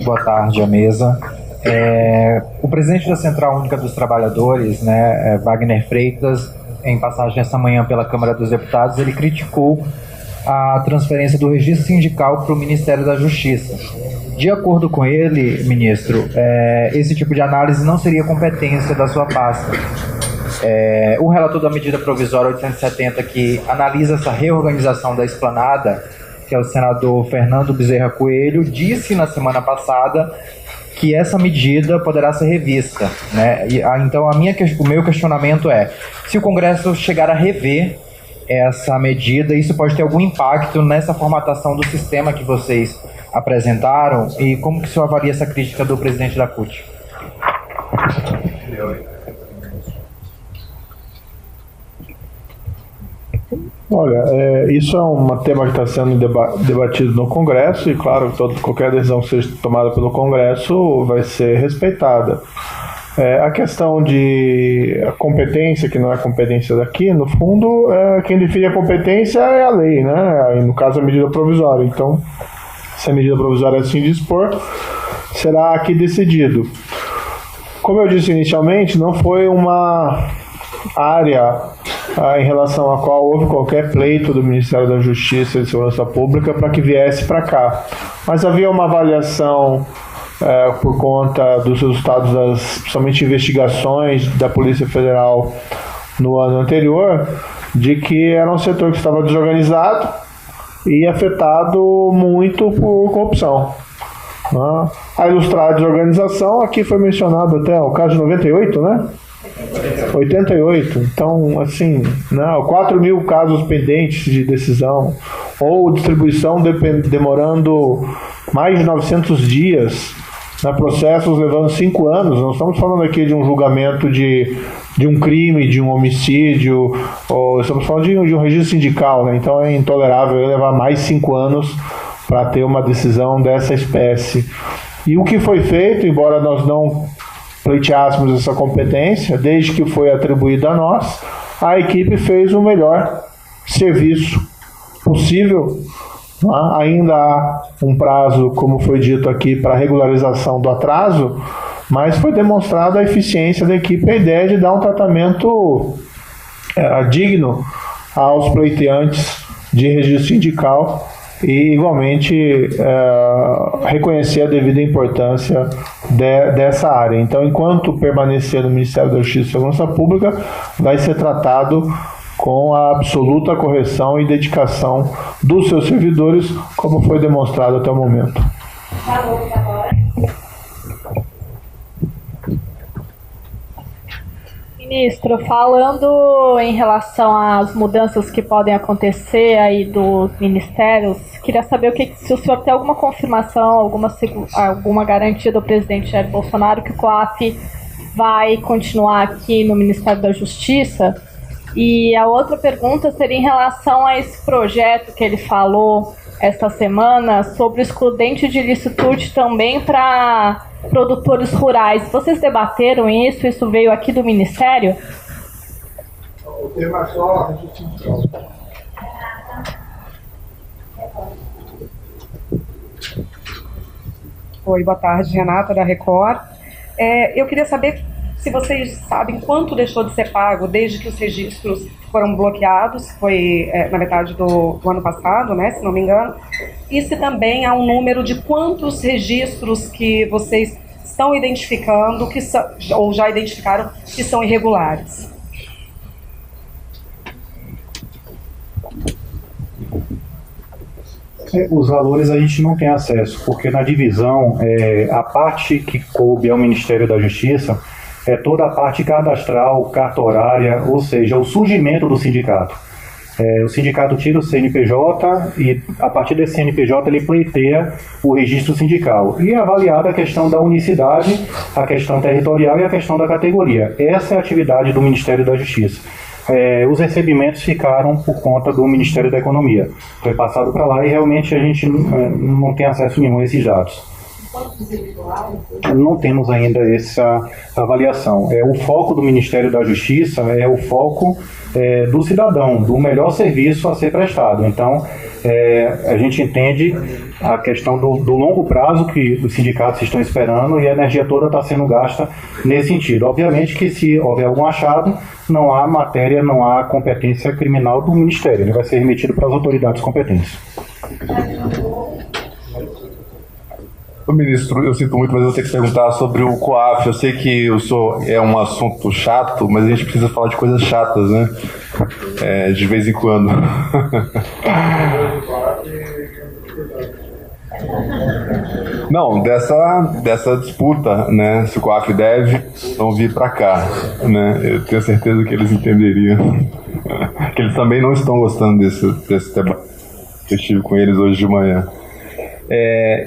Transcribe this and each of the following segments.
Boa tarde à mesa. O presidente da Central Única dos Trabalhadores, né, Wagner Freitas, em passagem essa manhã pela Câmara dos Deputados, ele criticou a transferência do registro sindical para o Ministério da Justiça. De acordo com ele, ministro, esse tipo de análise não seria competência da sua pasta. O relator da medida provisória 870, que analisa essa reorganização da esplanada, que é o senador Fernando Bezerra Coelho, disse na semana passada que essa medida poderá ser revista, né? Então, o meu questionamento é: se o Congresso chegar a rever essa medida, isso pode ter algum impacto nessa formatação do sistema que vocês apresentaram? E como que o senhor avalia essa crítica do presidente da CUT? Olha, isso é um tema que está sendo debatido no Congresso e, claro, qualquer decisão que seja tomada pelo Congresso vai ser respeitada. A questão de a competência, que não é competência daqui, no fundo, quem define a competência é a lei, né? No caso, a medida provisória. Então, se a medida provisória assim dispor, será aqui decidido. Como eu disse inicialmente, não foi uma área em relação à qual houve qualquer pleito do Ministério da Justiça e de Segurança Pública para que viesse para cá. Mas havia uma avaliação por conta dos resultados das, principalmente, investigações da Polícia Federal no ano anterior, de que era um setor que estava desorganizado e afetado muito por corrupção. A ilustrar a desorganização, aqui foi mencionado até o caso de 98, né? 88, então, assim, 4.000 casos pendentes de decisão, ou distribuição demorando mais de 900 dias, processos levando 5 anos. Não estamos falando aqui de um julgamento de um crime, de um homicídio, ou estamos falando de um registro sindical, né? Então é intolerável levar mais 5 anos para ter uma decisão dessa espécie. E o que foi feito, embora nós não pleiteássemos essa competência, desde que foi atribuída a nós, a equipe fez o melhor serviço possível. Ainda há um prazo, como foi dito aqui, para regularização do atraso, mas foi demonstrada a eficiência da equipe, a ideia de dar um tratamento digno aos pleiteantes de registro sindical e, igualmente, reconhecer a devida importância dessa área. Então, enquanto permanecer no Ministério da Justiça e Segurança Pública, vai ser tratado com a absoluta correção e dedicação dos seus servidores, como foi demonstrado até o momento. Ministro, falando em relação às mudanças que podem acontecer aí dos ministérios, queria saber se o senhor tem alguma confirmação, alguma garantia do presidente Jair Bolsonaro que o COAF vai continuar aqui no Ministério da Justiça. E a outra pergunta seria em relação a esse projeto que ele falou esta semana sobre o excludente de licitude também para produtores rurais. Vocês debateram isso? Isso veio aqui do Ministério? O tema é só... Oi, boa tarde, Renata, da Record. Eu queria saber se vocês sabem quanto deixou de ser pago desde que os registros foram bloqueados, foi na metade do ano passado, né, se não me engano, e se também há um número de quantos registros que vocês estão identificando, ou já identificaram, que são irregulares. Os valores a gente não tem acesso, porque na divisão, a parte que coube ao Ministério da Justiça é toda a parte cadastral, cartorária, ou seja, o surgimento do sindicato. O sindicato tira o CNPJ e, a partir desse CNPJ, ele pleiteia o registro sindical. E é avaliada a questão da unicidade, a questão territorial e a questão da categoria. Essa é a atividade do Ministério da Justiça. Os recebimentos ficaram por conta do Ministério da Economia. Foi passado para lá e realmente a gente não tem acesso nenhum a esses dados. Não temos ainda essa avaliação. O foco do Ministério da Justiça é o foco do cidadão, do melhor serviço a ser prestado. Então, a gente entende a questão do longo prazo que os sindicatos estão esperando e a energia toda está sendo gasta nesse sentido. Obviamente que se houver algum achado, não há matéria, não há competência criminal do Ministério. Ele vai ser remetido para as autoridades competentes. Ô, ministro, eu sinto muito, mas eu tenho que perguntar sobre o COAF. Eu sei que é um assunto chato, mas a gente precisa falar de coisas chatas, né? De vez em quando. Não, dessa disputa, né? Se o COAF deve não vir para cá, né? Eu tenho certeza que eles entenderiam. Que eles também não estão gostando desse debate. Eu estive com eles hoje de manhã.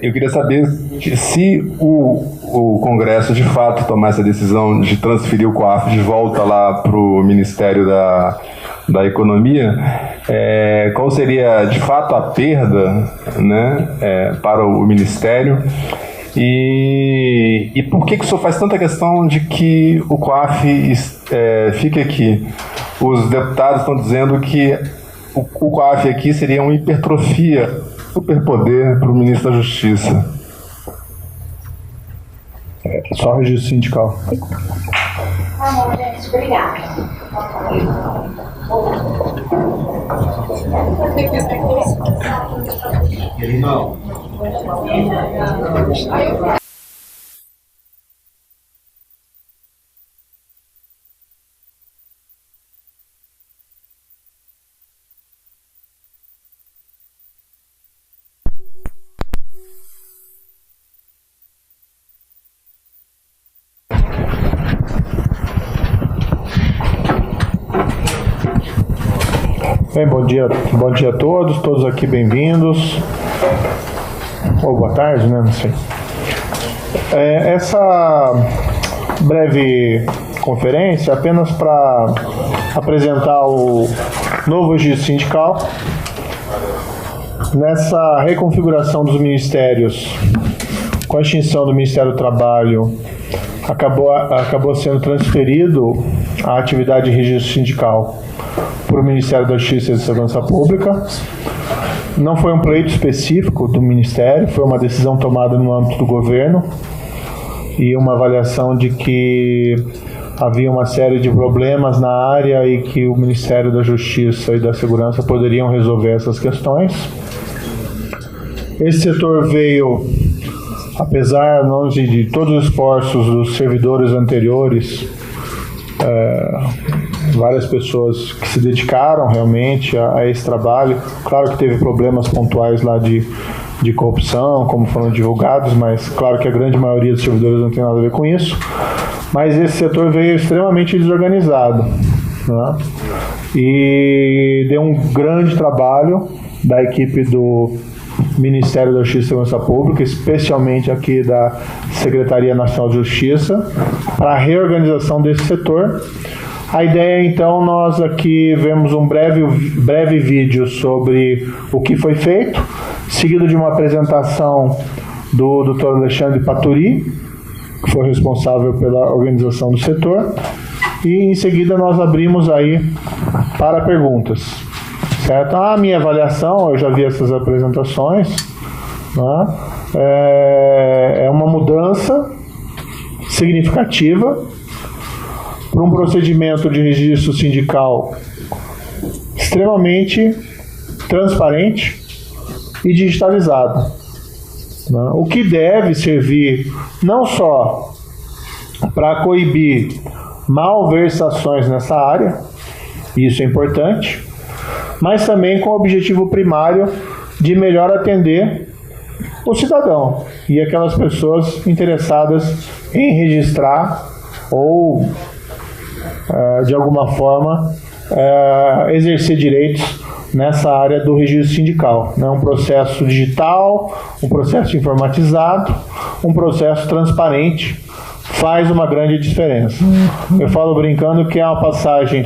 Eu queria saber se o Congresso de fato tomar essa decisão de transferir o COAF de volta lá para o Ministério da Economia, qual seria de fato a perda, né, para o Ministério, e por que o senhor faz tanta questão de que o COAF fique aqui? Os deputados estão dizendo que o COAF aqui seria uma hipertrofia, superpoder para o ministro da Justiça. Só registro sindical. Tá bom, gente. Obrigada. Bem, bom dia a todos aqui bem-vindos. Ou boa tarde, né? Não sei. Essa breve conferência é apenas para apresentar o novo registro sindical. Nessa reconfiguração dos ministérios, com a extinção do Ministério do Trabalho, acabou sendo transferido a atividade de registro sindical para o Ministério da Justiça e da Segurança Pública. Não foi um pleito específico do Ministério, foi uma decisão tomada no âmbito do governo e uma avaliação de que havia uma série de problemas na área e que o Ministério da Justiça e da Segurança poderiam resolver essas questões. Esse setor veio, apesar de todos os esforços dos servidores anteriores, várias pessoas que se dedicaram realmente a esse trabalho. Claro que teve problemas pontuais lá de corrupção, como foram divulgados, mas claro que a grande maioria dos servidores não tem nada a ver com isso. Mas esse setor veio extremamente desorganizado, né? E deu um grande trabalho da equipe do Ministério da Justiça e Segurança Pública, especialmente aqui da Secretaria Nacional de Justiça, para a reorganização desse setor. A ideia, então, nós aqui vemos um breve vídeo sobre o que foi feito, seguido de uma apresentação do Dr. Alexandre Paturi, que foi responsável pela organização do setor, e em seguida nós abrimos aí para perguntas. Certo? A minha avaliação, eu já vi essas apresentações, né? É uma mudança significativa para um procedimento de registro sindical extremamente transparente e digitalizado, né? O que deve servir não só para coibir malversações nessa área, isso é importante, mas também com o objetivo primário de melhor atender o cidadão e aquelas pessoas interessadas em registrar ou, de alguma forma, exercer direitos nessa área do registro sindical. Né? Um processo digital, um processo informatizado, um processo transparente faz uma grande diferença. Eu falo brincando que é uma passagem,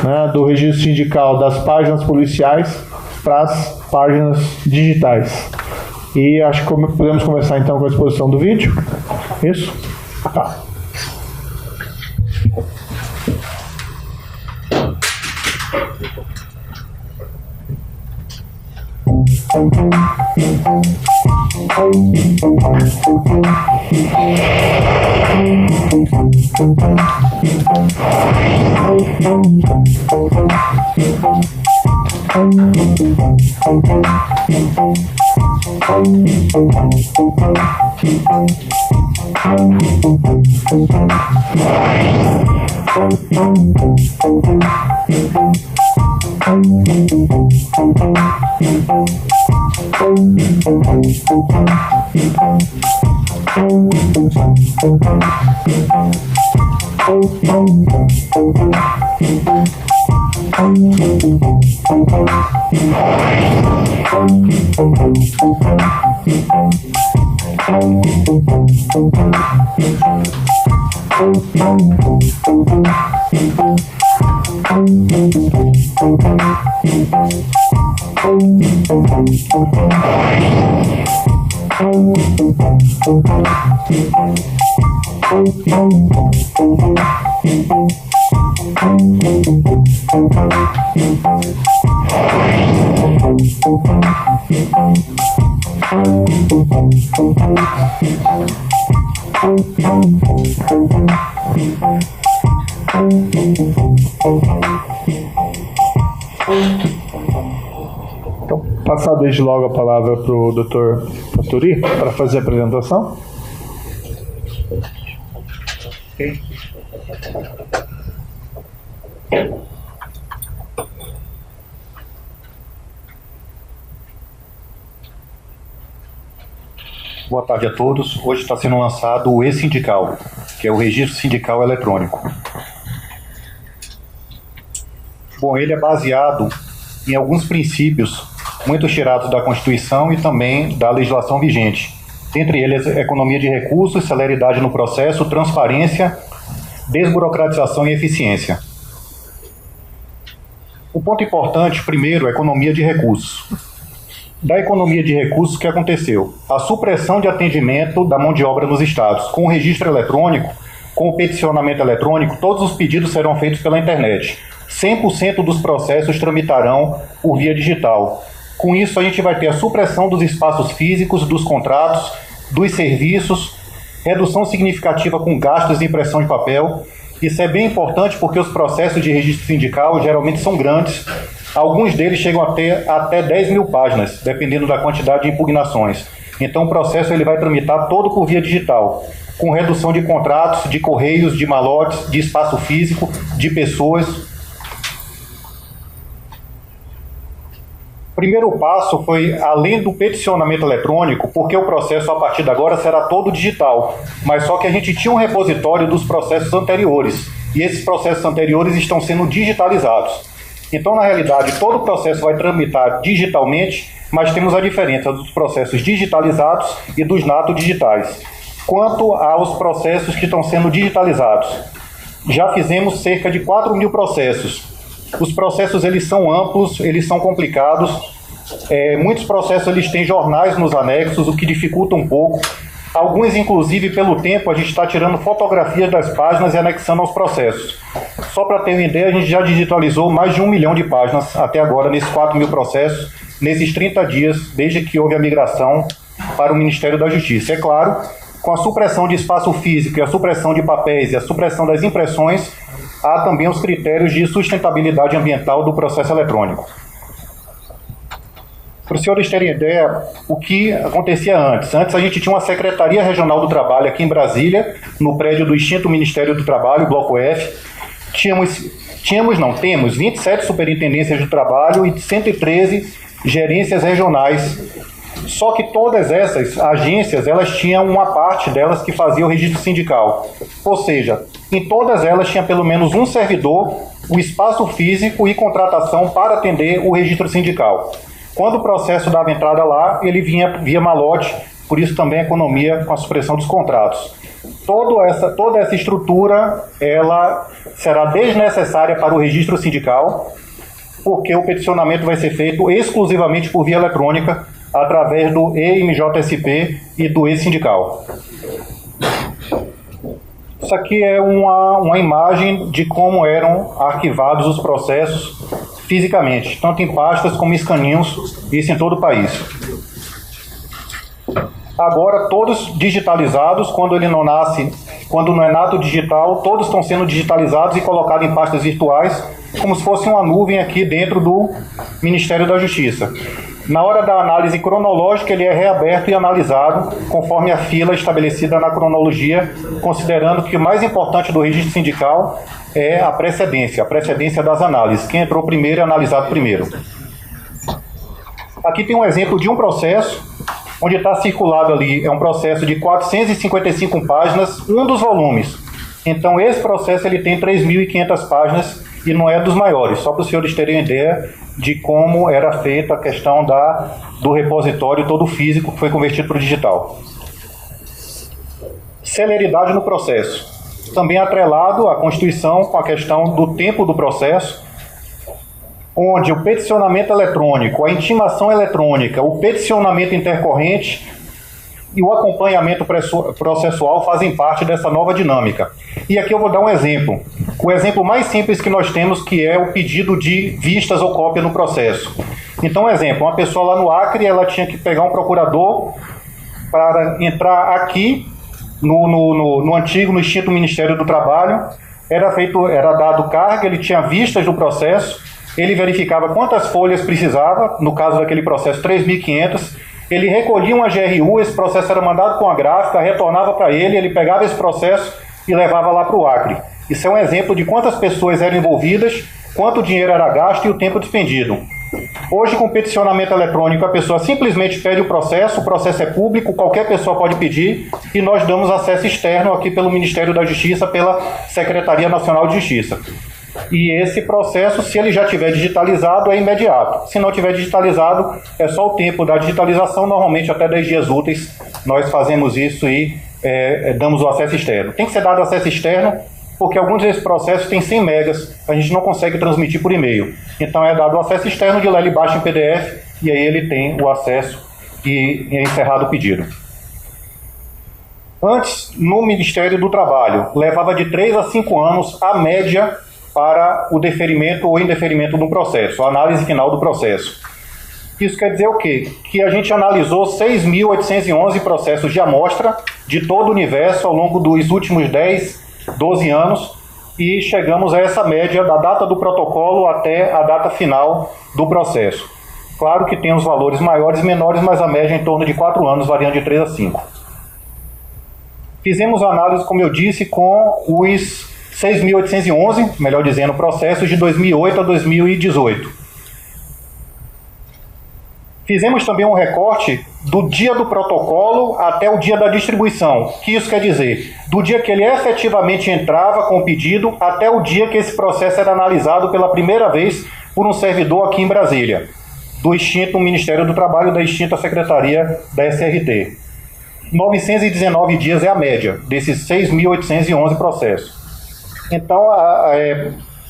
né, do registro sindical das páginas policiais para as páginas digitais. E acho que podemos começar então com a exposição do vídeo. Isso? Tá. Então, passar desde logo a palavra para o Dr. Faturi para fazer a apresentação. Okay. Boa tarde a todos. Hoje está sendo lançado o e-sindical, que é o Registro Sindical Eletrônico. Bom, ele é baseado em alguns princípios muito tirados da Constituição e também da legislação vigente. Entre eles, economia de recursos, celeridade no processo, transparência, desburocratização e eficiência. O ponto importante, primeiro, é a economia de recursos. Da economia de recursos, o que aconteceu? A supressão de atendimento da mão de obra nos estados. Com o registro eletrônico, com o peticionamento eletrônico, todos os pedidos serão feitos pela internet. 100% dos processos tramitarão por via digital. Com isso, a gente vai ter a supressão dos espaços físicos, dos contratos, dos serviços, redução significativa com gastos de impressão de papel. Isso é bem importante porque os processos de registro sindical geralmente são grandes. Alguns deles chegam até 10 mil páginas, dependendo da quantidade de impugnações. Então o processo ele vai tramitar todo por via digital, com redução de contratos, de correios, de malotes, de espaço físico, de pessoas. O primeiro passo foi, além do peticionamento eletrônico, porque o processo a partir de agora será todo digital, mas só que a gente tinha um repositório dos processos anteriores, e esses processos anteriores estão sendo digitalizados. Então, na realidade, todo o processo vai tramitar digitalmente, mas temos a diferença dos processos digitalizados e dos nato digitais. Quanto aos processos que estão sendo digitalizados, já fizemos cerca de 4 mil processos. Os processos eles são amplos, eles são complicados. Muitos processos eles têm jornais nos anexos, o que dificulta um pouco. Alguns, inclusive, pelo tempo, a gente está tirando fotografias das páginas e anexando aos processos. Só para ter uma ideia, a gente já digitalizou mais de 1 milhão de páginas até agora, nesses 4 mil processos, nesses 30 dias, desde que houve a migração para o Ministério da Justiça. É claro, com a supressão de espaço físico e a supressão de papéis e a supressão das impressões, há também os critérios de sustentabilidade ambiental do processo eletrônico. Para os senhores terem ideia, o que acontecia antes. Antes a gente tinha uma Secretaria Regional do Trabalho aqui em Brasília, no prédio do extinto Ministério do Trabalho, Bloco F. Temos 27 superintendências do trabalho e 113 gerências regionais. Só que todas essas agências, elas tinham uma parte delas que fazia o registro sindical. Ou seja, em todas elas tinha pelo menos um servidor, o espaço físico e contratação para atender o registro sindical. Quando o processo dava entrada lá, ele vinha via malote, por isso também a economia com a supressão dos contratos. Toda essa estrutura, ela será desnecessária para o registro sindical, porque o peticionamento vai ser feito exclusivamente por via eletrônica, através do EMJSP e do E-Sindical. Isso aqui é uma imagem de como eram arquivados os processos fisicamente, tanto em pastas como em escaninhos, isso em todo o país. Agora todos digitalizados, quando não é nato digital, todos estão sendo digitalizados e colocados em pastas virtuais, como se fosse uma nuvem aqui dentro do Ministério da Justiça. Na hora da análise cronológica, ele é reaberto e analisado conforme a fila estabelecida na cronologia, considerando que o mais importante do registro sindical é a precedência das análises. Quem entrou primeiro é analisado primeiro. Aqui tem um exemplo de um processo, onde está circulado ali, é um processo de 455 páginas, um dos volumes. Então esse processo ele tem 3.500 páginas e não é dos maiores, só para os senhores terem ideia de como era feita a questão do repositório todo físico que foi convertido para o digital. Celeridade no processo. Também atrelado à Constituição com a questão do tempo do processo, onde o peticionamento eletrônico, a intimação eletrônica, o peticionamento intercorrente e o acompanhamento processual fazem parte dessa nova dinâmica. E aqui eu vou dar um exemplo. O exemplo mais simples que nós temos, que é o pedido de vistas ou cópia no processo. Então, exemplo, uma pessoa lá no Acre, ela tinha que pegar um procurador para entrar aqui no extinto Ministério do Trabalho, era dado carga, ele tinha vistas do processo, ele verificava quantas folhas precisava, no caso daquele processo 3.500, ele recolhia uma GRU, esse processo era mandado com a gráfica, retornava para ele pegava esse processo e levava lá para o Acre. Isso é um exemplo de quantas pessoas eram envolvidas, quanto dinheiro era gasto e o tempo despendido. Hoje, com peticionamento eletrônico, a pessoa simplesmente pede o processo é público, qualquer pessoa pode pedir, e nós damos acesso externo aqui pelo Ministério da Justiça, pela Secretaria Nacional de Justiça. E esse processo, se ele já estiver digitalizado, é imediato. Se não estiver digitalizado, é só o tempo da digitalização, normalmente até 10 dias úteis, nós fazemos isso e damos o acesso externo. Tem que ser dado acesso externo, porque alguns desses processos têm 100 megas, a gente não consegue transmitir por e-mail. Então é dado o acesso externo, de lá ele baixa em PDF, e aí ele tem o acesso e é encerrado o pedido. Antes, no Ministério do Trabalho, levava de 3 a 5 anos a média para o deferimento ou indeferimento do processo, a análise final do processo. Isso quer dizer o quê? Que a gente analisou 6.811 processos de amostra de todo o universo ao longo dos últimos 10, 12 anos e chegamos a essa média da data do protocolo até a data final do processo. Claro que tem os valores maiores e menores, mas a média é em torno de 4 anos, variando de 3 a 5. Fizemos a análise, como eu disse, com os 6.811, melhor dizendo, processos de 2008 a 2018. Fizemos também um recorte do dia do protocolo até o dia da distribuição. O que isso quer dizer? Do dia que ele efetivamente entrava com o pedido até o dia que esse processo era analisado pela primeira vez por um servidor aqui em Brasília, do extinto Ministério do Trabalho, da extinta Secretaria da SRT. 919 dias é a média desses 6.811 processos. Então,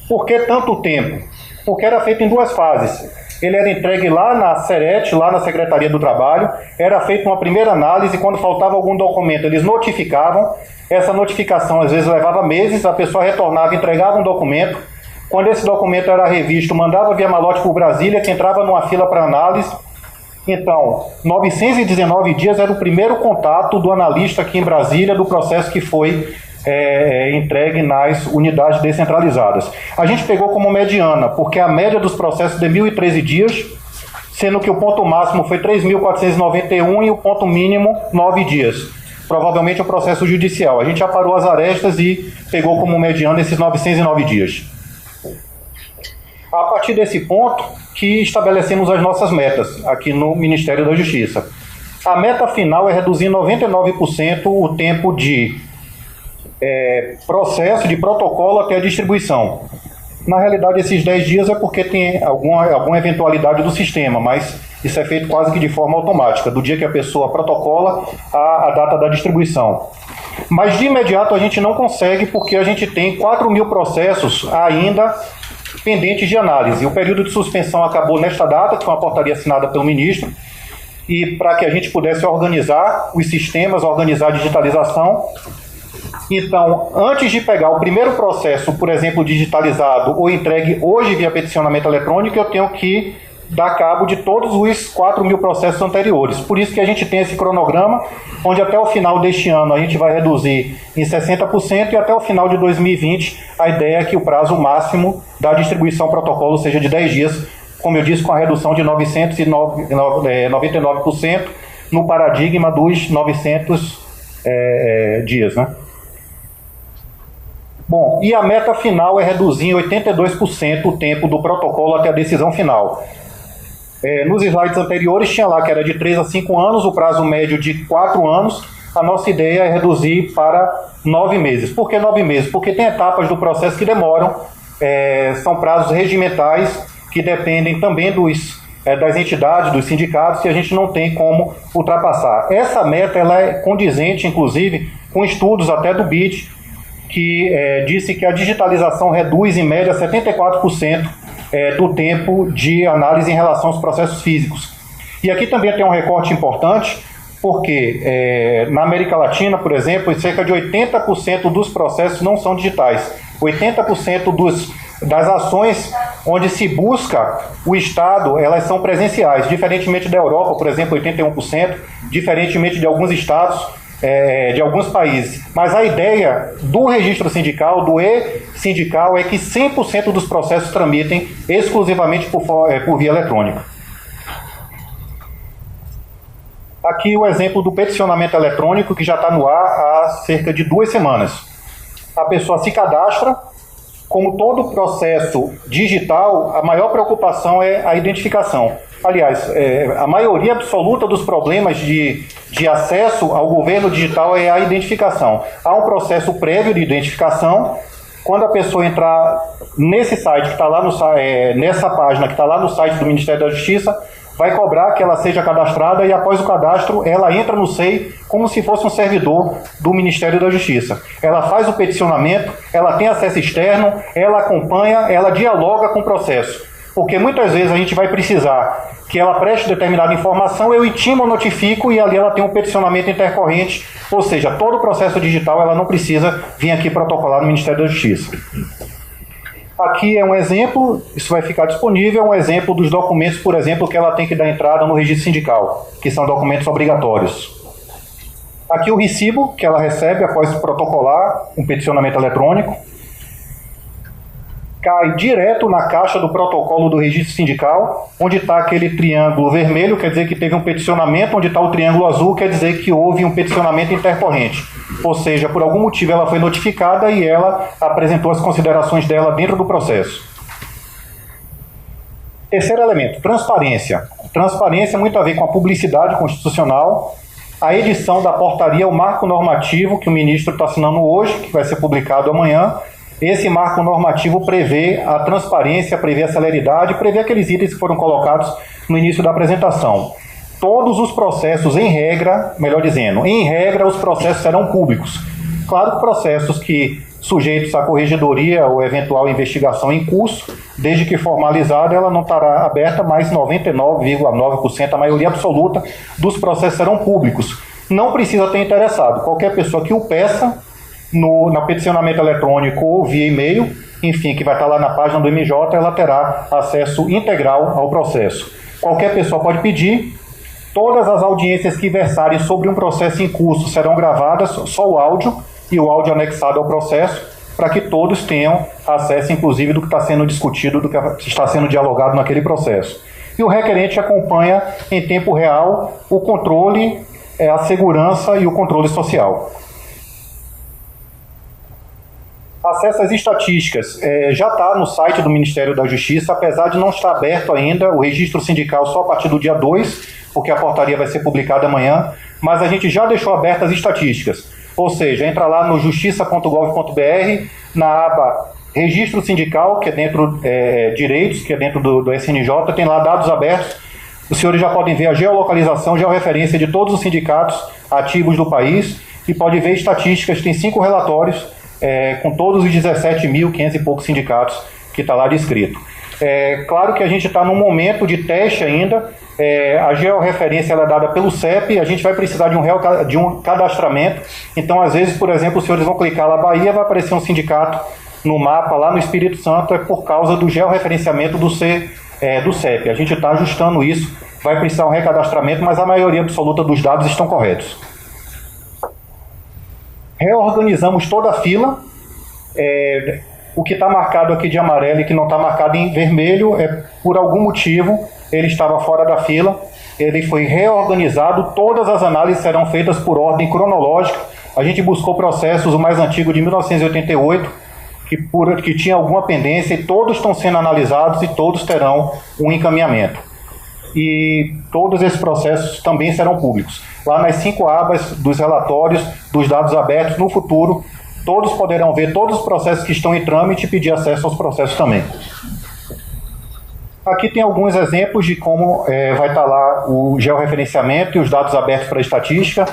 por que tanto tempo? Porque era feito em 2 fases. Ele era entregue lá na SERET, lá na Secretaria do Trabalho, era feita uma primeira análise, quando faltava algum documento, eles notificavam, essa notificação às vezes levava meses, a pessoa retornava, entregava um documento, quando esse documento era revisto, mandava via malote para o Brasília, que entrava numa fila para análise. Então, 919 dias era o primeiro contato do analista aqui em Brasília, do processo que foi entregue nas unidades descentralizadas. A gente pegou como mediana, porque a média dos processos é de 1.013 dias, sendo que o ponto máximo foi 3.491 e o ponto mínimo 9 dias. Provavelmente é o processo judicial. A gente aparou as arestas e pegou como mediana esses 909 dias. A partir desse ponto que estabelecemos as nossas metas aqui no Ministério da Justiça. A meta final é reduzir 99% o tempo de processo de protocolo até a distribuição. Na realidade, esses 10 dias é porque tem alguma eventualidade do sistema, mas isso é feito quase que de forma automática, do dia que a pessoa protocola à data da distribuição. Mas de imediato a gente não consegue, porque a gente tem 4.000 processos ainda pendentes de análise. O período de suspensão acabou nesta data, que foi uma portaria assinada pelo ministro, e para que a gente pudesse organizar os sistemas, organizar a digitalização. Então, antes de pegar o primeiro processo, por exemplo, digitalizado ou entregue hoje via peticionamento eletrônico, eu tenho que dar cabo de todos os 4.000 processos anteriores. Por isso que a gente tem esse cronograma, onde até o final deste ano a gente vai reduzir em 60% e até o final de 2020 a ideia é que o prazo máximo da distribuição protocolo seja de 10 dias, como eu disse, com a redução de 999% no paradigma dos 900 dias, né? Bom, e a meta final é reduzir em 82% o tempo do protocolo até a decisão final. Nos slides anteriores tinha lá que era de 3 a 5 anos, o prazo médio de 4 anos. A nossa ideia é reduzir para 9 meses. Por que 9 meses? Porque tem etapas do processo que demoram, são prazos regimentais que dependem também das entidades, dos sindicatos, e a gente não tem como ultrapassar. Essa meta ela é condizente, inclusive, com estudos até do BID, que disse que a digitalização reduz em média 74% do tempo de análise em relação aos processos físicos. E aqui também tem um recorte importante, porque na América Latina, por exemplo, cerca de 80% dos processos não são digitais. 80% das ações onde se busca o Estado, elas são presenciais, diferentemente da Europa, por exemplo, 81%, diferentemente de alguns estados, de alguns países. Mas a ideia do registro sindical, do e-sindical, é que 100% dos processos tramitem exclusivamente por via eletrônica. Aqui o exemplo do peticionamento eletrônico, que já está no ar há cerca de 2 semanas. A pessoa se cadastra. Como todo processo digital, a maior preocupação é a identificação. Aliás, a maioria absoluta dos problemas de acesso ao governo digital é a identificação. Há um processo prévio de identificação. Quando a pessoa entrar nesse site que está lá nessa página que está lá no site do Ministério da Justiça, vai cobrar que ela seja cadastrada e após o cadastro ela entra no SEI como se fosse um servidor do Ministério da Justiça. Ela faz o peticionamento, ela tem acesso externo, ela acompanha, ela dialoga com o processo. Porque muitas vezes a gente vai precisar que ela preste determinada informação, eu intimo ou notifico e ali ela tem um peticionamento intercorrente, ou seja, todo o processo digital ela não precisa vir aqui protocolar no Ministério da Justiça. Aqui é um exemplo, isso vai ficar disponível, é um exemplo dos documentos, por exemplo, que ela tem que dar entrada no registro sindical, que são documentos obrigatórios. Aqui o recibo que ela recebe após protocolar um peticionamento eletrônico, cai direto na caixa do protocolo do registro sindical, onde está aquele triângulo vermelho, quer dizer que teve um peticionamento, onde está o triângulo azul, quer dizer que houve um peticionamento intercorrente. Ou seja, por algum motivo ela foi notificada e ela apresentou as considerações dela dentro do processo. Terceiro elemento, transparência. Transparência muito a ver com a publicidade constitucional, a edição da portaria, o marco normativo que o ministro está assinando hoje, que vai ser publicado amanhã. Esse marco normativo prevê a transparência, prevê a celeridade, prevê aqueles itens que foram colocados no início da apresentação. Todos os processos, em regra, melhor dizendo, em regra, os processos serão públicos. Claro que processos que sujeitos à corregedoria ou eventual investigação em curso, desde que formalizada, ela não estará aberta, mas 99,9%, a maioria absoluta dos processos serão públicos. Não precisa ter interessado. Qualquer pessoa que o peça, no peticionamento eletrônico ou via e-mail, enfim, que vai estar lá na página do MJ, ela terá acesso integral ao processo. Qualquer pessoa pode pedir, todas as audiências que versarem sobre um processo em curso serão gravadas, só o áudio e o áudio anexado ao processo, para que todos tenham acesso, inclusive, do que está sendo discutido, do que está sendo dialogado naquele processo. E o requerente acompanha em tempo real o controle, a segurança e o controle social. Acesso às estatísticas. Já está no site do Ministério da Justiça, apesar de não estar aberto ainda o registro sindical só a partir do dia 2, porque a portaria vai ser publicada amanhã, mas a gente já deixou abertas as estatísticas. Ou seja, entra lá no justiça.gov.br, na aba Registro Sindical, que é dentro Direitos, que é dentro do SNJ, tem lá dados abertos. Os senhores já podem ver a geolocalização, georreferência de todos os sindicatos ativos do país e pode ver estatísticas, tem 5 relatórios, com todos os 17.500 e poucos sindicatos que está lá descrito. Claro que a gente está num momento de teste ainda, A georreferência ela é dada pelo CEP, a gente vai precisar de um cadastramento. Então, às vezes, por exemplo, os senhores vão clicar lá Bahia, vai aparecer um sindicato no mapa lá no Espírito Santo, é por causa do georreferenciamento do CEP. A gente está ajustando isso, vai precisar um recadastramento, mas a maioria absoluta dos dados estão corretos. Reorganizamos toda a fila. O que está marcado aqui de amarelo e que não está marcado em vermelho por algum motivo ele estava fora da fila, ele foi reorganizado, todas as análises serão feitas por ordem cronológica. A gente buscou processos, o mais antigo de 1988, que tinha alguma pendência, e todos estão sendo analisados e todos terão um encaminhamento. E todos esses processos também serão públicos. Lá nas 5 abas dos relatórios, dos dados abertos, no futuro, todos poderão ver todos os processos que estão em trâmite e pedir acesso aos processos também. Aqui tem alguns exemplos de como vai estar lá o georreferenciamento e os dados abertos para estatística.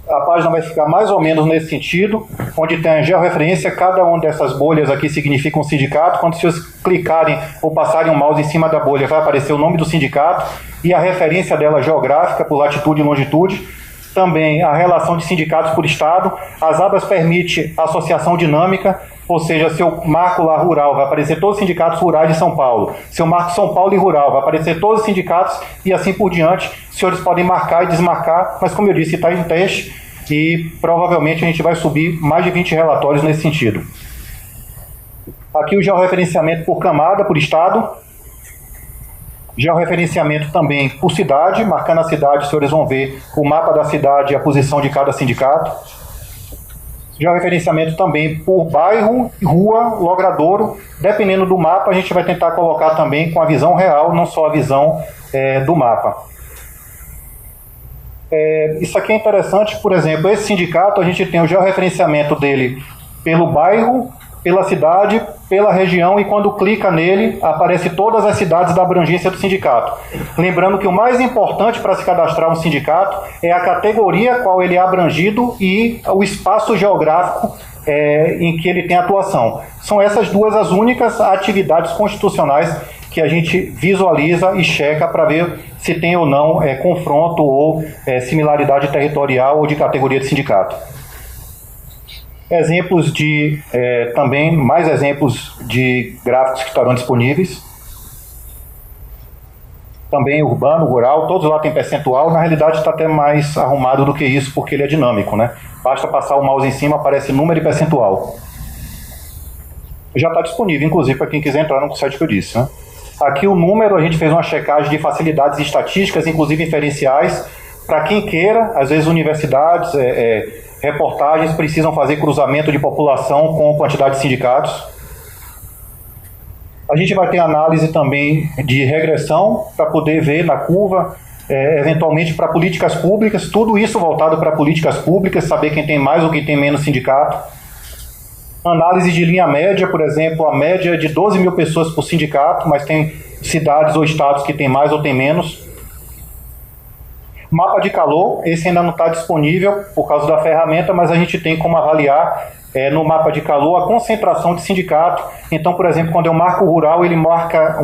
A página vai ficar mais ou menos nesse sentido, onde tem a georreferência, cada uma dessas bolhas aqui significa um sindicato. Quando vocês clicarem ou passarem o mouse em cima da bolha, vai aparecer o nome do sindicato e a referência dela geográfica, por latitude e longitude. Também a relação de sindicatos por estado. As abas permitem associação dinâmica, ou seja, se eu marco lá rural, vai aparecer todos os sindicatos rurais de São Paulo. Se eu marco São Paulo e rural, vai aparecer todos os sindicatos e assim por diante. Os senhores podem marcar e desmarcar, mas como eu disse, está em teste e provavelmente a gente vai subir mais de 20 relatórios nesse sentido. Aqui o georreferenciamento por camada, por estado. Georreferenciamento também por cidade, marcando a cidade, os senhores vão ver o mapa da cidade e a posição de cada sindicato. Georreferenciamento também por bairro, rua, logradouro. Dependendo do mapa, a gente vai tentar colocar também com a visão real, não só a visão do mapa. Isso aqui é interessante, por exemplo, esse sindicato, a gente tem o georreferenciamento dele pelo bairro, pela cidade, pela região, e quando clica nele, aparece todas as cidades da abrangência do sindicato. Lembrando que o mais importante para se cadastrar um sindicato é a categoria a qual ele é abrangido e o espaço geográfico em que ele tem atuação. São essas duas as únicas atividades constitucionais que a gente visualiza e checa para ver se tem ou não confronto ou similaridade territorial ou de categoria de sindicato. Exemplos também, mais exemplos de gráficos que estarão disponíveis. Também urbano, rural, todos lá tem percentual. Na realidade está até mais arrumado do que isso, porque ele é dinâmico, né? Basta passar o mouse em cima, aparece número e percentual. Já está disponível, inclusive, para quem quiser entrar no site que eu disse, né? Aqui o número, a gente fez uma checagem de facilidades estatísticas, inclusive inferenciais, para quem queira. Às vezes universidades, reportagens precisam fazer cruzamento de população com quantidade de sindicatos. A gente vai ter análise também de regressão para poder ver na curva, eventualmente para políticas públicas, tudo isso voltado para políticas públicas, saber quem tem mais ou quem tem menos sindicato. Análise de linha média, por exemplo, a média é de 12 mil pessoas por sindicato, mas tem cidades ou estados que tem mais ou tem menos. Mapa de calor, esse ainda não está disponível por causa da ferramenta, mas a gente tem como avaliar no mapa de calor a concentração de sindicato. Então, por exemplo, quando eu marco rural, ele marca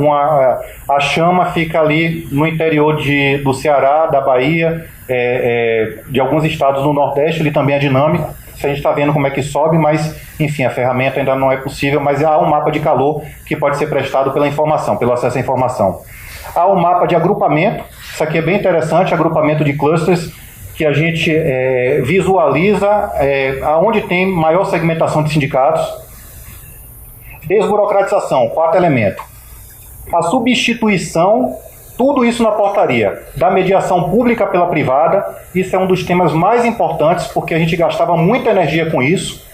a chama fica ali no interior do Ceará, da Bahia, de alguns estados do Nordeste, ele também é dinâmico. A gente está vendo como é que sobe, mas, enfim, a ferramenta ainda não é possível, mas há um mapa de calor que pode ser prestado pela informação, pelo acesso à informação. Há um mapa de agrupamento, isso aqui é bem interessante, agrupamento de clusters, que a gente visualiza aonde tem maior segmentação de sindicatos. Desburocratização, 4 elementos. A substituição, tudo isso na portaria, da mediação pública pela privada. Isso é um dos temas mais importantes, porque a gente gastava muita energia com isso.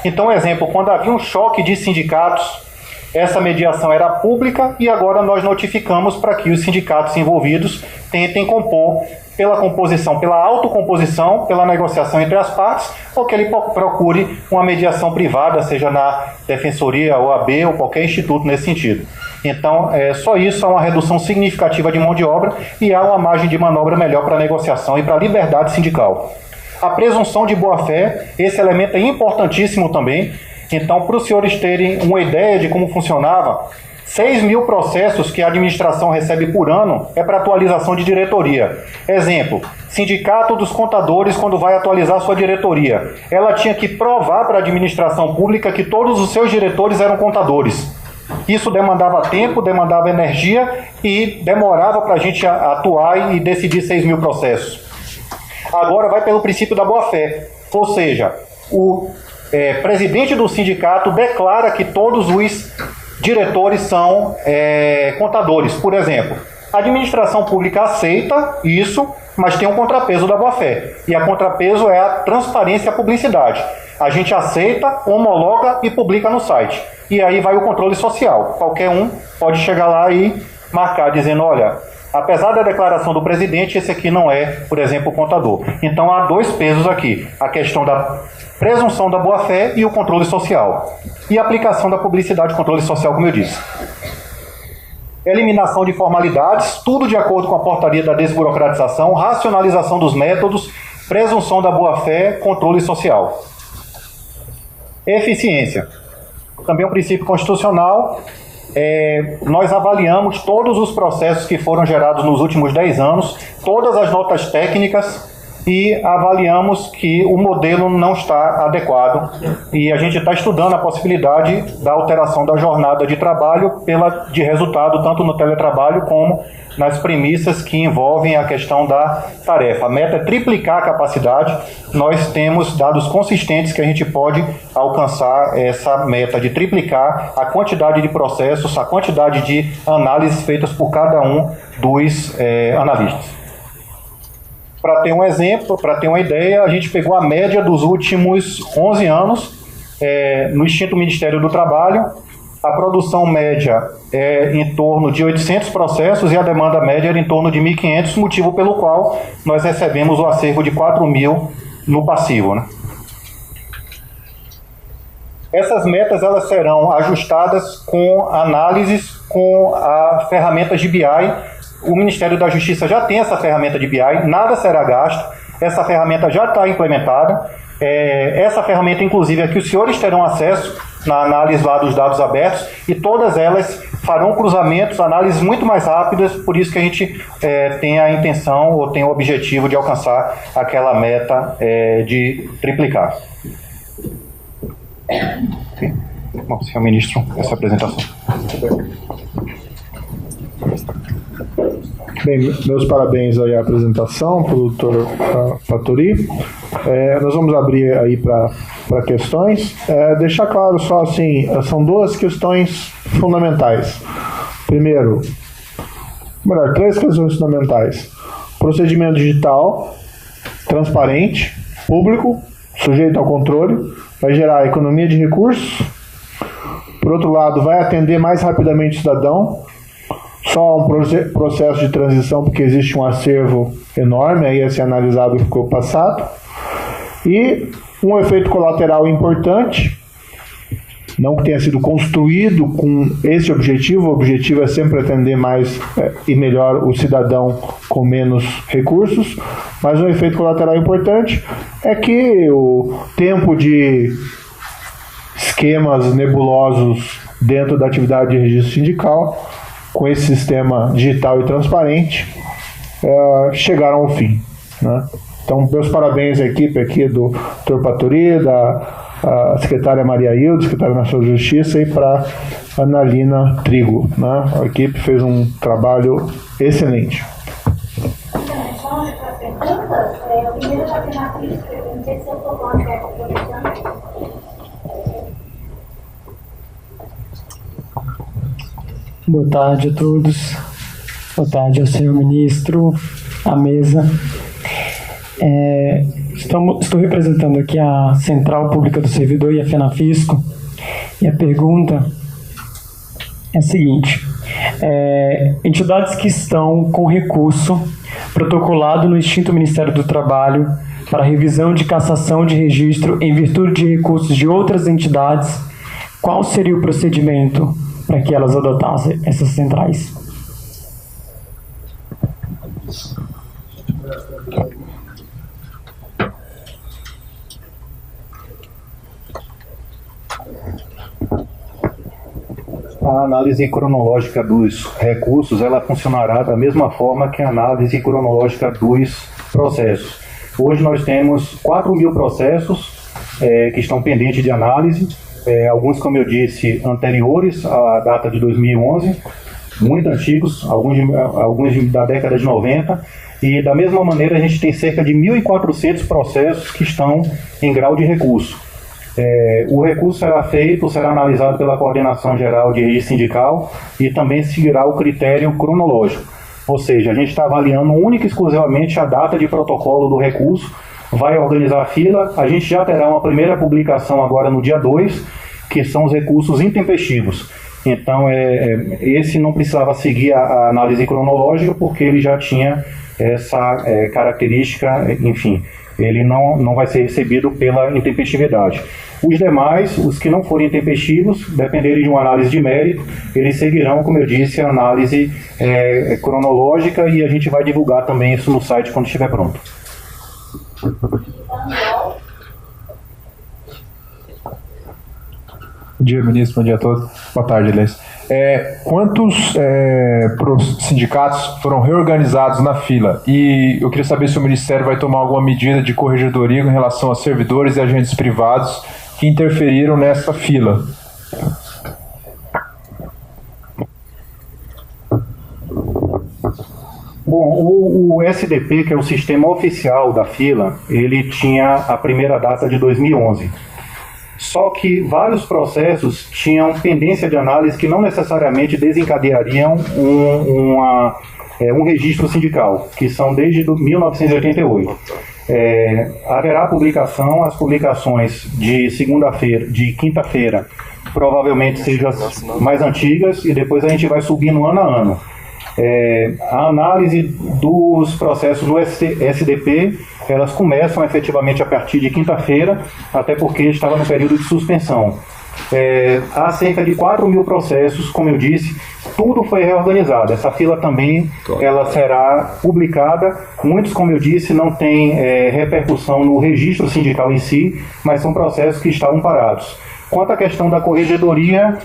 Então, exemplo, quando havia um choque de sindicatos, essa mediação era pública e agora nós notificamos para que os sindicatos envolvidos tentem compor pela composição, pela autocomposição, pela negociação entre as partes, ou que ele procure uma mediação privada, seja na Defensoria, OAB ou qualquer instituto nesse sentido. Então, só isso é uma redução significativa de mão de obra e há uma margem de manobra melhor para a negociação e para a liberdade sindical. A presunção de boa-fé, esse elemento é importantíssimo também. Então, para os senhores terem uma ideia de como funcionava, 6.000 processos que a administração recebe por ano é para atualização de diretoria. Exemplo, Sindicato dos Contadores, quando vai atualizar sua diretoria, ela tinha que provar para a administração pública que todos os seus diretores eram contadores. Isso demandava tempo, demandava energia e demorava para a gente atuar e decidir 6.000 processos. Agora vai pelo princípio da boa-fé, ou seja, o presidente do sindicato declara que todos os diretores são contadores. Por exemplo, a administração pública aceita isso, mas tem um contrapeso da boa-fé. E a contrapeso é a transparência e a publicidade. A gente aceita, homologa e publica no site. E aí vai o controle social. Qualquer um pode chegar lá e marcar, dizendo, olha, apesar da declaração do presidente, esse aqui não é, por exemplo, contador. Então há dois pesos aqui. A questão da presunção da boa-fé e o controle social. E a aplicação da publicidade e controle social, como eu disse. Eliminação de formalidades, tudo de acordo com a portaria da desburocratização, racionalização dos métodos, presunção da boa-fé, controle social. Eficiência. Também um princípio constitucional. Nós avaliamos todos os processos que foram gerados nos últimos 10 anos, todas as notas técnicas, e avaliamos que o modelo não está adequado e a gente está estudando a possibilidade da alteração da jornada de trabalho de resultado tanto no teletrabalho como nas premissas que envolvem a questão da tarefa. A meta é triplicar a capacidade. Nós temos dados consistentes que a gente pode alcançar essa meta de triplicar a quantidade de processos, a quantidade de análises feitas por cada um dos analistas. Para ter um exemplo, para ter uma ideia, a gente pegou a média dos últimos 11 anos no extinto Ministério do Trabalho. A produção média é em torno de 800 processos e a demanda média era em torno de 1.500, motivo pelo qual nós recebemos o acervo de 4.000 no passivo, né? Essas metas elas serão ajustadas com análises com a ferramenta de BI. O Ministério da Justiça já tem essa ferramenta de BI, nada será gasto, essa ferramenta já está implementada. Essa ferramenta, inclusive, é que os senhores terão acesso na análise lá dos dados abertos e todas elas farão cruzamentos, análises muito mais rápidas, por isso que a gente tem a intenção ou tem o objetivo de alcançar aquela meta de triplicar. Okay. Bom, senhor ministro, essa apresentação. Bem, meus parabéns aí à apresentação para o doutor Fattori. Nós vamos abrir aí para questões. Deixar claro só assim, são duas questões fundamentais. Primeiro, três questões fundamentais. Procedimento digital, transparente, público, sujeito ao controle, vai gerar economia de recursos. Por outro lado, vai atender mais rapidamente o cidadão. Só um processo de transição, porque existe um acervo enorme aí a ser analisado que ficou passado. E um efeito colateral importante, não que tenha sido construído com esse objetivo, o objetivo é sempre atender mais e melhor o cidadão com menos recursos, mas um efeito colateral importante é que o tempo de esquemas nebulosos dentro da atividade de registro sindical, com esse sistema digital e transparente, chegaram ao fim, né? Então, meus parabéns à equipe aqui do Dr. Fattori, da secretária Maria Hilda, secretária Nacional de Justiça, e para a Analina Trigo, né? A equipe fez um trabalho excelente. Boa tarde a todos. Boa tarde ao senhor ministro, à mesa. Estou representando aqui a Central Pública do Servidor e a FENAFISCO. E a pergunta é a seguinte. Entidades que estão com recurso protocolado no extinto Ministério do Trabalho para revisão de cassação de registro em virtude de recursos de outras entidades, qual seria o procedimento para que elas adotassem essas centrais? a análise cronológica dos recursos ela funcionará da mesma forma que a análise cronológica dos processos. Hoje nós temos 4.000 processos que estão pendentes de análise, alguns, como eu disse, anteriores à data de 2011, muito antigos, alguns da década de 90, e da mesma maneira a gente tem cerca de 1.400 processos que estão em grau de recurso. O recurso será analisado pela Coordenação Geral de Registro Sindical e também seguirá o critério cronológico, ou seja, a gente está avaliando única e exclusivamente a data de protocolo do recurso, vai organizar a fila, a gente já terá uma primeira publicação agora no dia 2, que são os recursos intempestivos. Então, esse não precisava seguir a análise cronológica, porque ele já tinha essa característica, enfim, ele não vai ser recebido pela intempestividade. Os demais, os que não forem intempestivos, dependerem de uma análise de mérito, eles seguirão, como eu disse, a análise cronológica, e a gente vai divulgar também isso no site quando estiver pronto. Bom dia, ministro. Bom dia a todos. Boa tarde, aliás. Quantos sindicatos foram reorganizados na fila? E eu queria saber se o Ministério vai tomar alguma medida de corregedoria em relação a servidores e agentes privados que interferiram nessa fila. Bom, o SDP, que é o sistema oficial da fila, ele tinha a primeira data de 2011. Só que vários processos tinham pendência de análise que não necessariamente desencadeariam um registro sindical, que são desde 1988. Haverá publicação, as publicações de segunda-feira, de quinta-feira, provavelmente sejam as mais antigas, e depois a gente vai subindo ano a ano. A análise dos processos do SDP, elas começam efetivamente a partir de quinta-feira, até porque estava no período de suspensão. Há cerca de 4.000 processos, como eu disse, tudo foi reorganizado. Essa fila também ela será publicada. Muitos, como eu disse, não têm repercussão no registro sindical em si, mas são processos que estavam parados. Quanto à questão da corregedoria,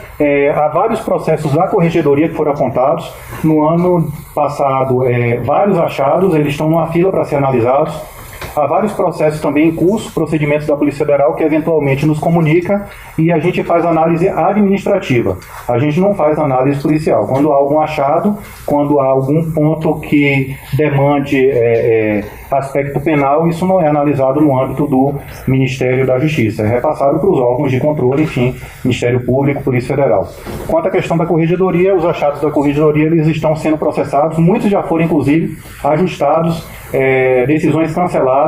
há vários processos da corregedoria que foram apontados. No ano passado, vários achados, eles estão numa fila para ser analisados. Há vários processos também em curso, procedimentos da Polícia Federal que eventualmente nos comunica, e a gente faz análise administrativa. A gente não faz análise policial. Quando há algum achado, quando há algum ponto que demande aspecto penal, isso não é analisado no âmbito do Ministério da Justiça. É repassado para os órgãos de controle, enfim, Ministério Público, Polícia Federal. Quanto à questão da corregedoria, os achados da corregedoria eles estão sendo processados, muitos já foram inclusive ajustados, decisões canceladas,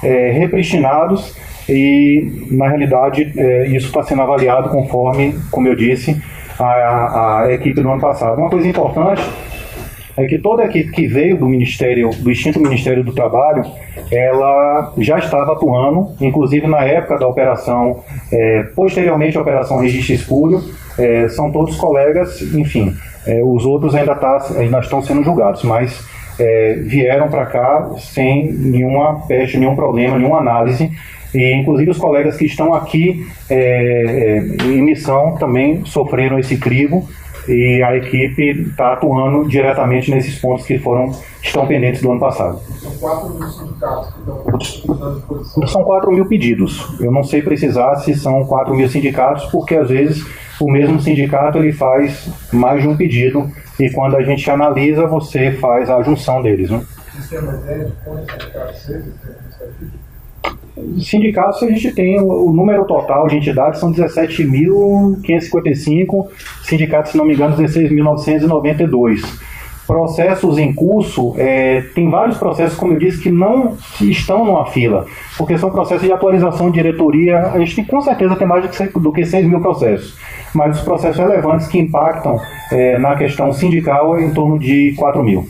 repristinados, e na realidade isso está sendo avaliado conforme, como eu disse, a equipe do ano passado. Uma coisa importante é que toda a equipe que veio do extinto Ministério do Trabalho, ela já estava atuando, inclusive na época da operação, posteriormente à operação Registro Espúrio, são todos colegas, enfim, os outros ainda estão sendo julgados, mas vieram para cá sem nenhuma peste, nenhum problema, nenhuma análise, e inclusive os colegas que estão aqui em missão também sofreram esse crivo, e a equipe está atuando diretamente nesses pontos que estão pendentes do ano passado. São 4.000 sindicatos que estão à disposição. São 4.000 pedidos. Eu não sei precisar se são 4.000 sindicatos, porque às vezes o mesmo sindicato ele faz mais de um pedido, e quando a gente analisa, você faz a junção deles. Né? Você tem uma ideia de quantos sindicatos sejam? Sindicatos, a gente tem o número total de entidades, são 17.555, sindicatos, se não me engano, 16.992. Processos em curso, tem vários processos, como eu disse, que não estão numa fila, porque são processos de atualização de diretoria. A gente tem, com certeza tem mais do que 6.000 processos, mas os processos relevantes que impactam na questão sindical é em torno de 4.000.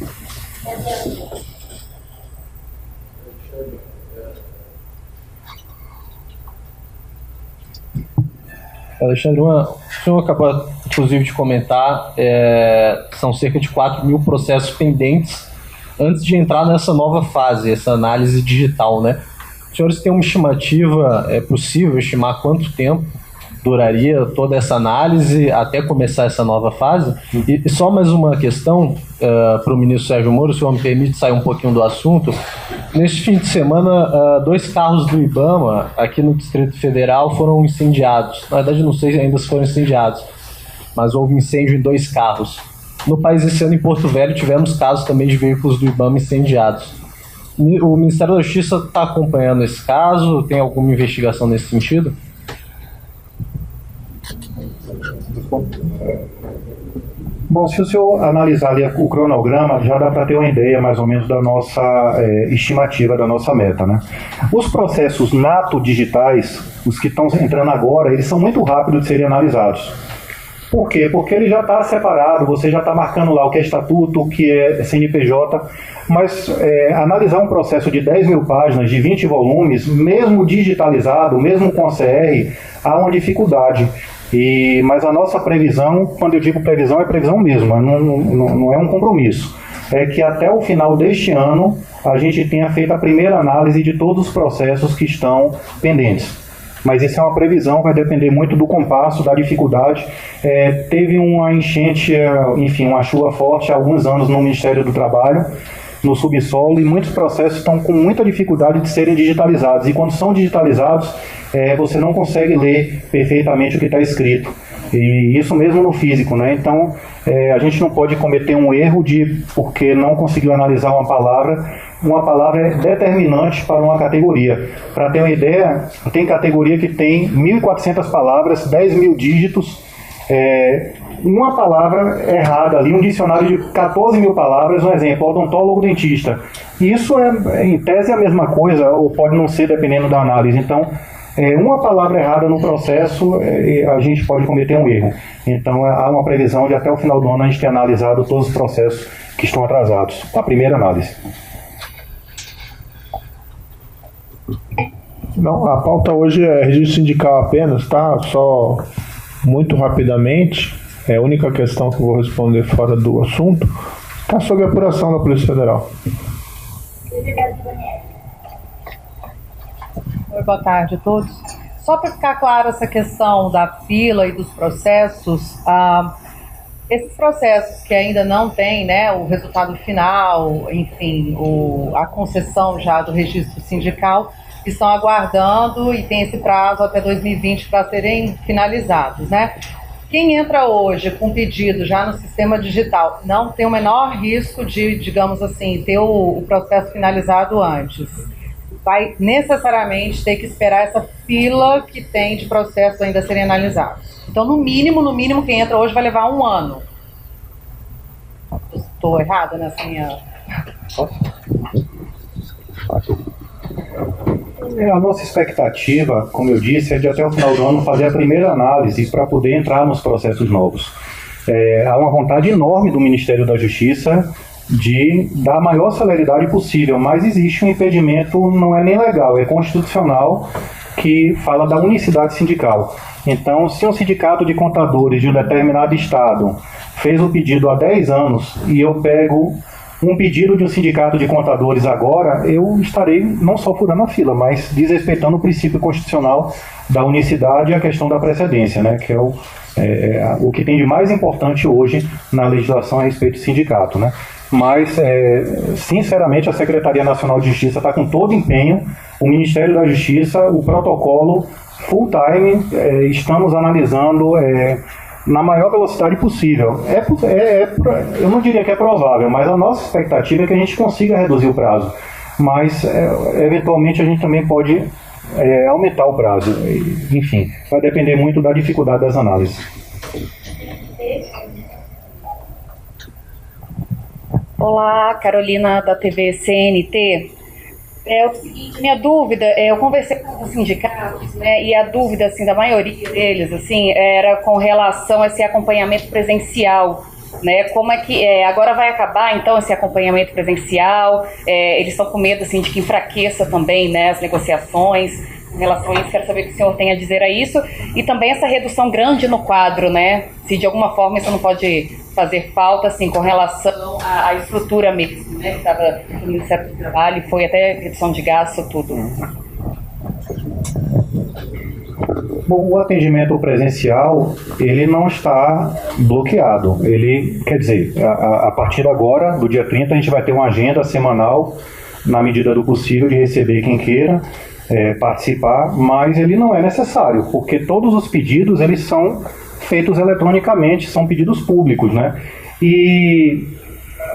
Alexandre, o senhor acabou, inclusive, de comentar, são cerca de 4.000 processos pendentes antes de entrar nessa nova fase, essa análise digital, né? Os senhores têm uma estimativa, é possível estimar quanto tempo duraria toda essa análise até começar essa nova fase. E só mais uma questão para o ministro Sérgio Moro, se o senhor me permite sair um pouquinho do assunto. Neste fim de semana, 2 carros do IBAMA aqui no Distrito Federal foram incendiados. Na verdade, não sei ainda se foram incendiados, mas houve incêndio em 2 carros. No país, esse ano, em Porto Velho, tivemos casos também de veículos do IBAMA incendiados. O Ministério da Justiça está acompanhando esse caso? Tem alguma investigação nesse sentido? Bom, se o senhor analisar ali o cronograma, já dá para ter uma ideia mais ou menos da nossa estimativa, da nossa meta, né? Os processos nato digitais, os que estão entrando agora, eles são muito rápidos de serem analisados. Por quê? Porque ele já está separado, você já está marcando lá o que é estatuto, o que é CNPJ, mas analisar um processo de 10 mil páginas, de 20 volumes, mesmo digitalizado, mesmo com CR, há uma dificuldade. Mas a nossa previsão, quando eu digo previsão, é previsão mesmo, não é um compromisso. É que até o final deste ano a gente tenha feito a primeira análise de todos os processos que estão pendentes. Mas isso é uma previsão, vai depender muito do compasso, da dificuldade. Teve uma enchente, enfim, uma chuva forte há alguns anos no Ministério do Trabalho, no subsolo, e muitos processos estão com muita dificuldade de serem digitalizados. E quando são digitalizados, você não consegue ler perfeitamente o que está escrito. E isso mesmo no físico, né? Então, a gente não pode cometer um erro porque não conseguiu analisar uma palavra. Uma palavra é determinante para uma categoria. Para ter uma ideia, tem categoria que tem 1.400 palavras, 10 mil dígitos, uma palavra errada ali, um dicionário de 14 mil palavras, um exemplo, odontólogo, dentista. Isso em tese, é a mesma coisa, ou pode não ser, dependendo da análise. Então, uma palavra errada no processo, a gente pode cometer um erro. Então, há uma previsão de até o final do ano a gente ter analisado todos os processos que estão atrasados. A primeira análise. Não, a pauta hoje é registro sindical apenas, tá? Só muito rapidamente, a única questão que eu vou responder fora do assunto está sobre a apuração da Polícia Federal. Oi, boa tarde a todos. Só para ficar claro essa questão da fila e dos processos, esses processos que ainda não têm, né, o resultado final, enfim, a concessão já do registro sindical, estão aguardando e tem esse prazo até 2020 para serem finalizados, né? Quem entra hoje com pedido já no sistema digital não tem o menor risco de, digamos assim, ter o processo finalizado antes. Vai necessariamente ter que esperar essa fila que tem de processos ainda serem analisados. Então, no mínimo, quem entra hoje vai levar 1 ano. Estou errada nessa minha... A nossa expectativa, como eu disse, é de até o final do ano fazer a primeira análise para poder entrar nos processos novos. Há uma vontade enorme do Ministério da Justiça de dar a maior celeridade possível, mas existe um impedimento, não é nem legal, é constitucional, que fala da unicidade sindical. Então, se um sindicato de contadores de um determinado estado fez o pedido há 10 anos e eu pego um pedido de um sindicato de contadores agora, eu estarei não só furando a fila, mas desrespeitando o princípio constitucional da unicidade e a questão da precedência, né, que é o que tem de mais importante hoje na legislação a respeito do sindicato, né. Mas, sinceramente, a Secretaria Nacional de Justiça está com todo empenho, o Ministério da Justiça, o protocolo full time, estamos analisando na maior velocidade possível. Eu não diria que é provável, mas a nossa expectativa é que a gente consiga reduzir o prazo. Mas, eventualmente, a gente também pode aumentar o prazo. Enfim, vai depender muito da dificuldade das análises. Olá, Carolina da TV CNT. Minha dúvida, eu conversei com os sindicatos, né, e a dúvida assim, da maioria deles assim, era com relação a esse acompanhamento presencial. Né, como é que agora vai acabar então esse acompanhamento presencial? Eles estão com medo assim, de que enfraqueça também, né, as negociações. Em relação a isso, quero saber o que o senhor tem a dizer a isso. E também essa redução grande no quadro, né? Se de alguma forma isso não pode fazer falta, assim, com relação à estrutura mesmo, né? Que estava no Ministério do Trabalho, foi até redução de gasto, tudo. Bom, o atendimento presencial, ele não está bloqueado. Ele, quer dizer, a partir de agora, do dia 30, a gente vai ter uma agenda semanal, na medida do possível, de receber quem queira participar, mas ele não é necessário, porque todos os pedidos, eles são feitos eletronicamente, são pedidos públicos, né? E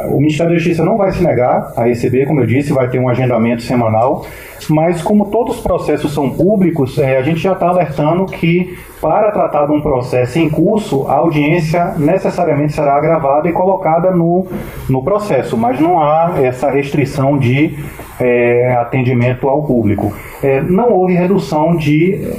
o Ministério da Justiça não vai se negar a receber, como eu disse, vai ter um agendamento semanal, mas como todos os processos são públicos, a gente já está alertando que para tratar de um processo em curso, a audiência necessariamente será gravada e colocada no processo, mas não há essa restrição de atendimento ao público. Não houve redução de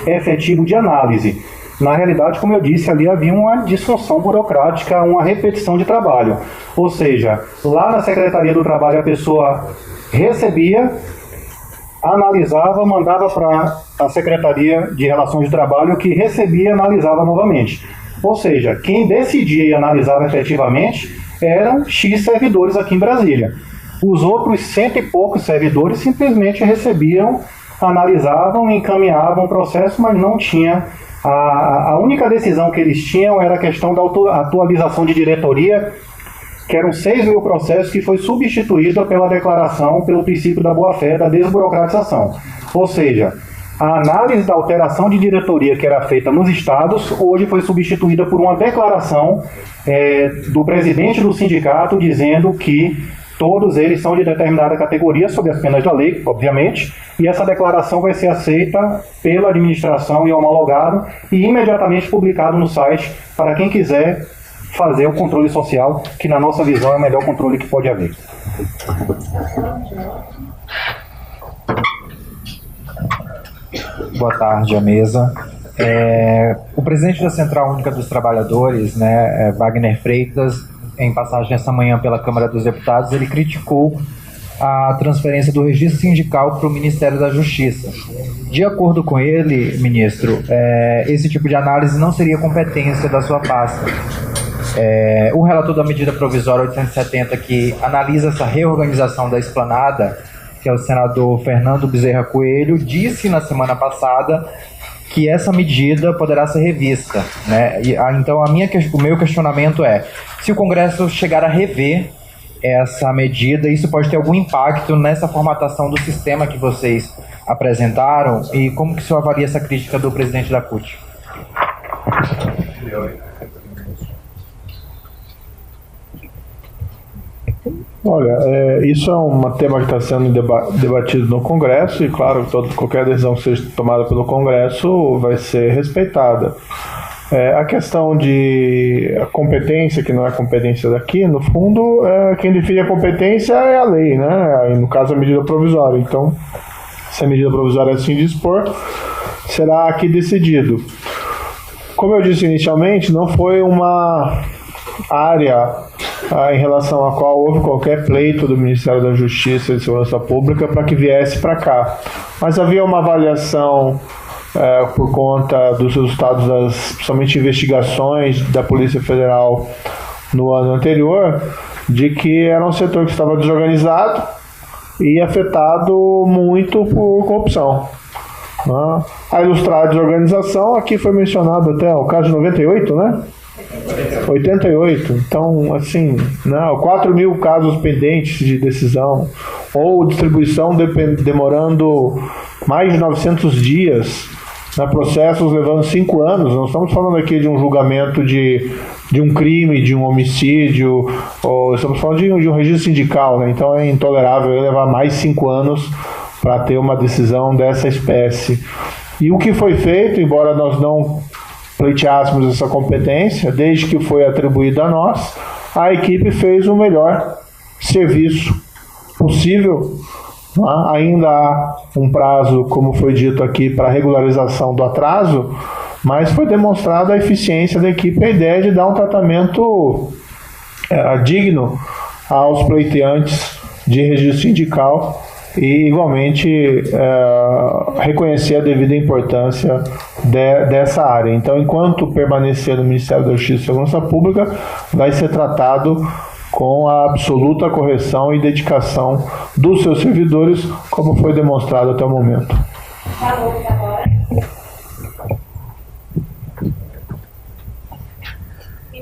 efetivo de análise. Na realidade, como eu disse, ali havia uma disfunção burocrática, uma repetição de trabalho. Ou seja, lá na Secretaria do Trabalho a pessoa recebia, analisava, mandava para a Secretaria de Relações de Trabalho, que recebia e analisava novamente. Ou seja, quem decidia e analisava efetivamente eram X servidores aqui em Brasília. Os outros 100 e poucos servidores simplesmente recebiam, analisavam, encaminhavam o processo, mas não tinha... A única decisão que eles tinham era a questão da atualização de diretoria, que eram 6 mil processos, que foi substituída pela declaração, pelo princípio da boa-fé, da desburocratização. Ou seja, a análise da alteração de diretoria que era feita nos estados, hoje foi substituída por uma declaração do presidente do sindicato, dizendo que todos eles são de determinada categoria, sob as penas da lei, obviamente, e essa declaração vai ser aceita pela administração e homologado e imediatamente publicado no site para quem quiser fazer o controle social, que na nossa visão é o melhor controle que pode haver. Boa tarde à mesa. O presidente da Central Única dos Trabalhadores, Wagner Freitas, em passagem essa manhã pela Câmara dos Deputados, ele criticou a transferência do registro sindical para o Ministério da Justiça. De acordo com ele, ministro, esse tipo de análise não seria competência da sua pasta. O relator da medida provisória 870, que analisa essa reorganização da esplanada, que é o senador Fernando Bezerra Coelho, disse na semana passada que essa medida poderá ser revista, né? Então, o meu questionamento é: se o Congresso chegar a rever essa medida, isso pode ter algum impacto nessa formatação do sistema que vocês apresentaram? E como que o senhor avalia essa crítica do presidente da CUT? Olha, isso é um tema que está sendo debatido no Congresso e, claro, qualquer decisão que seja tomada pelo Congresso vai ser respeitada. A questão de competência, que não é competência daqui, no fundo, quem define a competência é a lei, né? No caso, a medida provisória. Então, se a medida provisória assim dispor, será aqui decidido. Como eu disse inicialmente, não foi uma área em relação à qual houve qualquer pleito do Ministério da Justiça e de Segurança Pública para que viesse para cá. Mas havia uma avaliação por conta dos resultados das, principalmente, investigações da Polícia Federal no ano anterior, de que era um setor que estava desorganizado e afetado muito por corrupção. A ilustrar a desorganização, aqui foi mencionado até o caso de 98, né? 88, então assim, 4 mil casos pendentes de decisão, ou distribuição demorando mais de 900 dias, processos levando 5 anos. Não estamos falando aqui de um julgamento de um crime, de um homicídio, ou estamos falando de um registro sindical, né? Então é intolerável levar mais 5 anos para ter uma decisão dessa espécie. E o que foi feito, embora nós não pleiteássemos essa competência, desde que foi atribuída a nós, a equipe fez o melhor serviço possível. Ainda há um prazo, como foi dito aqui, para regularização do atraso, mas foi demonstrada a eficiência da equipe, a ideia de dar um tratamento digno aos pleiteantes de registro sindical e, igualmente, reconhecer a devida importância dessa área. Então, enquanto permanecer no Ministério da Justiça e Segurança Pública, vai ser tratado com a absoluta correção e dedicação dos seus servidores, como foi demonstrado até o momento.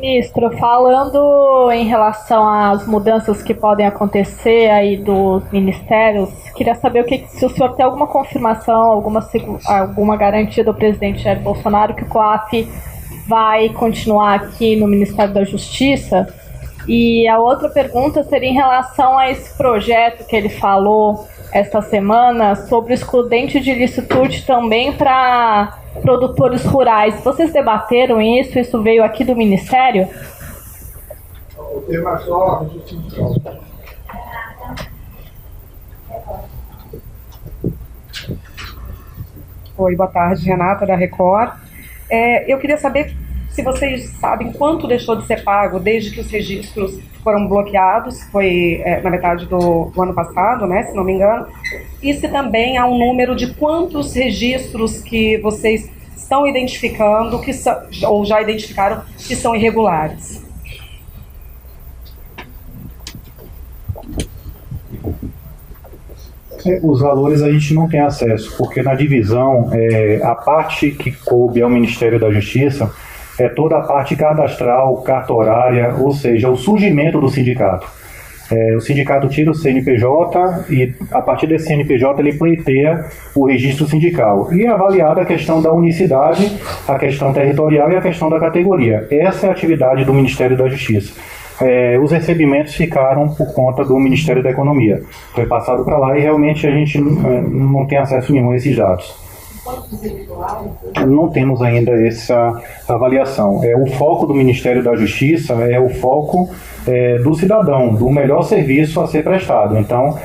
Ministro, falando em relação às mudanças que podem acontecer aí dos ministérios, queria saber se o senhor tem alguma confirmação, alguma garantia do presidente Jair Bolsonaro que o COAF vai continuar aqui no Ministério da Justiça. E a outra pergunta seria em relação a esse projeto que ele falou esta semana sobre o excludente de licitude também para produtores rurais. Vocês debateram isso? Isso veio aqui do Ministério? O tema é só Oi, boa tarde, Renata da Record. Eu queria saber se vocês sabem quanto deixou de ser pago desde que os registros foram bloqueados, foi na metade do ano passado, né, se não me engano, e se também há um número de quantos registros que vocês estão identificando, ou já identificaram, que são irregulares. Os valores a gente não tem acesso, porque na divisão, a parte que coube ao Ministério da Justiça é toda a parte cadastral, cartorária, ou seja, o surgimento do sindicato. O sindicato tira o CNPJ e, a partir desse CNPJ, ele pleiteia o registro sindical. E é avaliada a questão da unicidade, a questão territorial e a questão da categoria. Essa é a atividade do Ministério da Justiça. Os recebimentos ficaram por conta do Ministério da Economia. Foi passado para lá e realmente a gente não tem acesso nenhum a esses dados. Não temos ainda essa avaliação. O foco do Ministério da Justiça é o foco do cidadão, do melhor serviço a ser prestado. Então,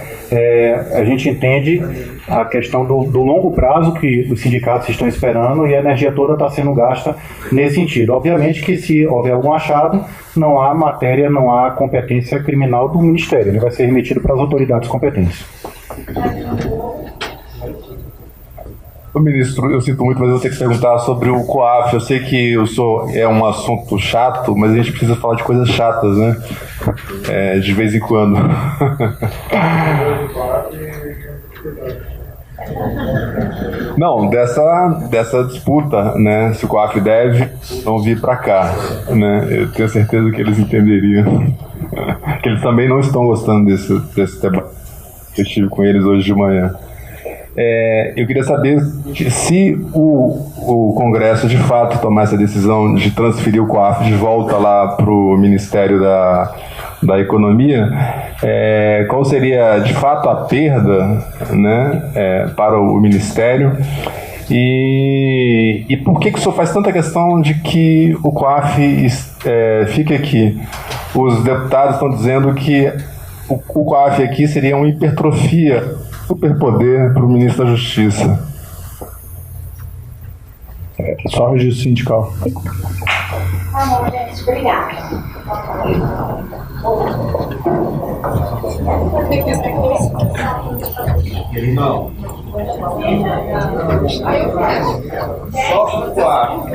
a gente entende a questão do longo prazo que os sindicatos estão esperando e a energia toda está sendo gasta nesse sentido. Obviamente que se houver algum achado, não há matéria, não há competência criminal do Ministério. Ele vai ser remetido para as autoridades competentes. Ô, ministro, eu sinto muito, mas eu vou ter que perguntar sobre o COAF. Eu sei que é um assunto chato, mas a gente precisa falar de coisas chatas, né? De vez em quando. Não, dessa disputa, né? Se o COAF deve não vir para cá, né? Eu tenho certeza que eles entenderiam. Que eles também não estão gostando desse debate. Eu estive com eles hoje de manhã. Eu queria saber se o Congresso de fato tomar essa decisão de transferir o COAF de volta lá para o Ministério da Economia, qual seria de fato a perda, né, para o Ministério e por que o senhor faz tanta questão de que o COAF fique aqui? Os deputados estão dizendo que o COAF aqui seria uma hipertrofia, superpoder para o ministro da Justiça. Só registro sindical. Tá bom, gente. Obrigada. Não. Só o quarto.